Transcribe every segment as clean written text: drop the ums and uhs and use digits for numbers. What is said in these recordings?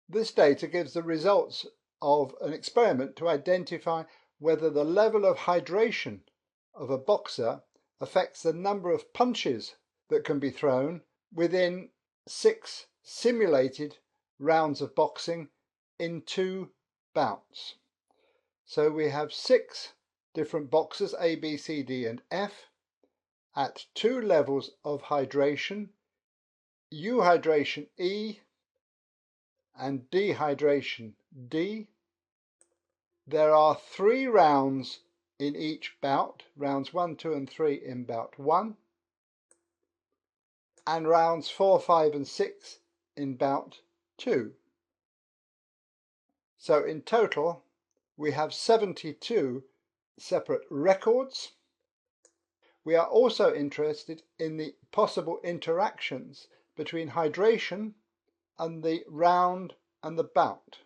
This data gives the results of an experiment to identify whether the level of hydration of a boxer affects the number of punches that can be thrown within 6 simulated rounds of boxing in 2 bouts. So we have 6 different boxers, A, B, C, D and F, at 2 levels of hydration, euhydration E and dehydration D. There are 3 rounds in each bout, rounds 1, 2 and 3 in bout 1, and rounds 4, 5 and 6 in bout 2. So in total we have 72 separate records. We are also interested in the possible interactions between hydration and the round and the bout.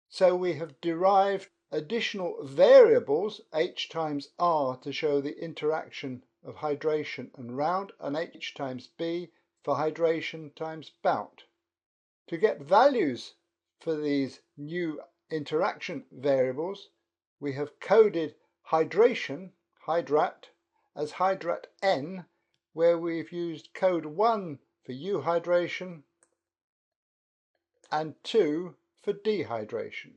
So we have derived additional variables, H times R, to show the interaction of hydration and round, and H times B for hydration times bout. To get values for these new interaction variables, we have coded hydration, hydrat, as hydrat N, where we've used code 1 for euhydration and 2 for dehydration.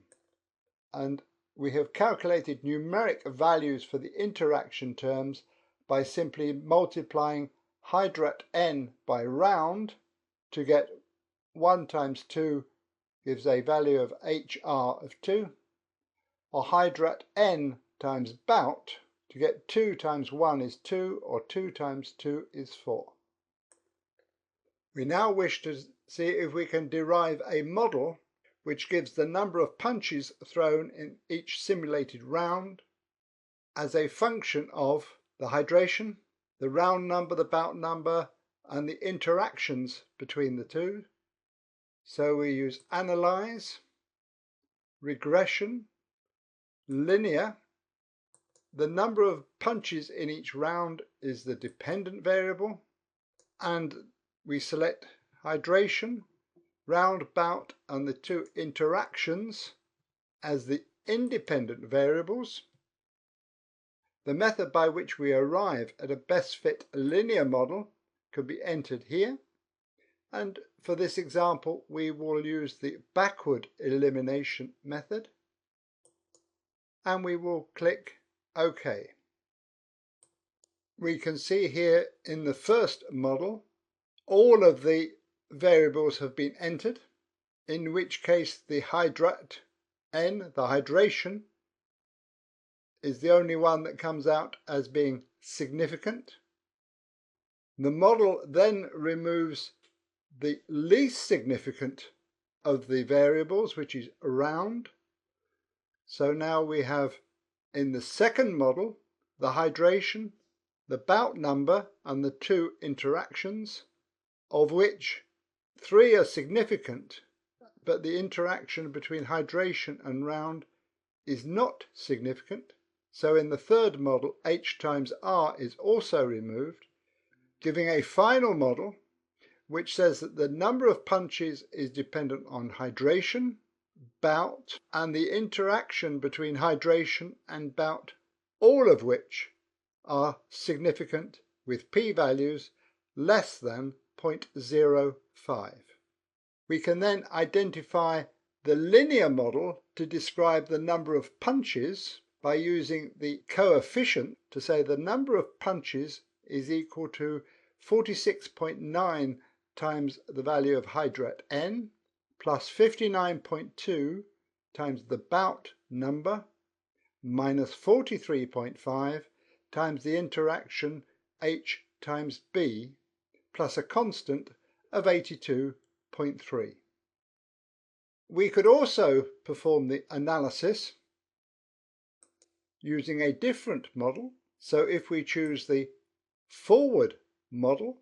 And we have calculated numeric values for the interaction terms by simply multiplying hydrat N by round to get 1 times 2 gives a value of HR of 2, or hydrat N times bout to get 2 times 1 is 2, or 2 times 2 is 4. We now wish to see if we can derive a model which gives the number of punches thrown in each simulated round as a function of the hydration, the round number, the bout number, and the interactions between the two. So we use analyze, regression, linear. The number of punches in each round is the dependent variable, and we select hydration, round, bout, and the 2 interactions as the independent variables. The method by which we arrive at a best fit linear model could be entered here, and for this example we will use the backward elimination method, and we will click OK. We can see here in the first model all of the variables have been entered, in which case the hydrat N, the hydration, is the only one that comes out as being significant. The model then removes the least significant of the variables, which is round. So now we have in the second model the hydration, the bout number, and the 2 interactions, of which 3 are significant, but the interaction between hydration and round is not significant. So in the third model, H times R is also removed, giving a final model which says that the number of punches is dependent on hydration, bout, and the interaction between hydration and bout, all of which are significant with p-values less than 0.05. We can then identify the linear model to describe the number of punches by using the coefficient to say the number of punches is equal to 46.9 times the value of hydrat N plus 59.2 times the bout number minus 43.5 times the interaction H times B plus a constant of 82.3. We could also perform the analysis using a different model. So if we choose the forward model,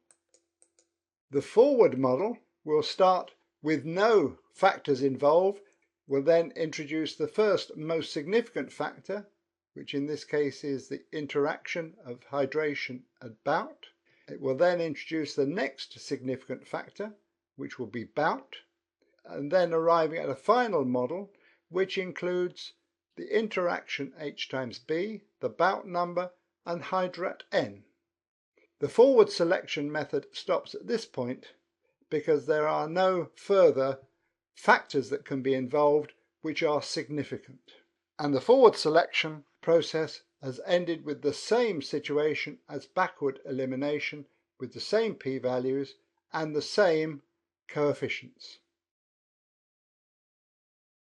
the forward model will start with no factors involved. We'll then introduce the first most significant factor, which in this case is the interaction of hydration and bout. It will then introduce the next significant factor, which will be bout, and then arriving at a final model which includes the interaction H times B, the bout number, and hydrat N. The forward selection method stops at this point because there are no further factors that can be involved which are significant. And the forward selection process has ended with the same situation as backward elimination, with the same p-values and the same coefficients.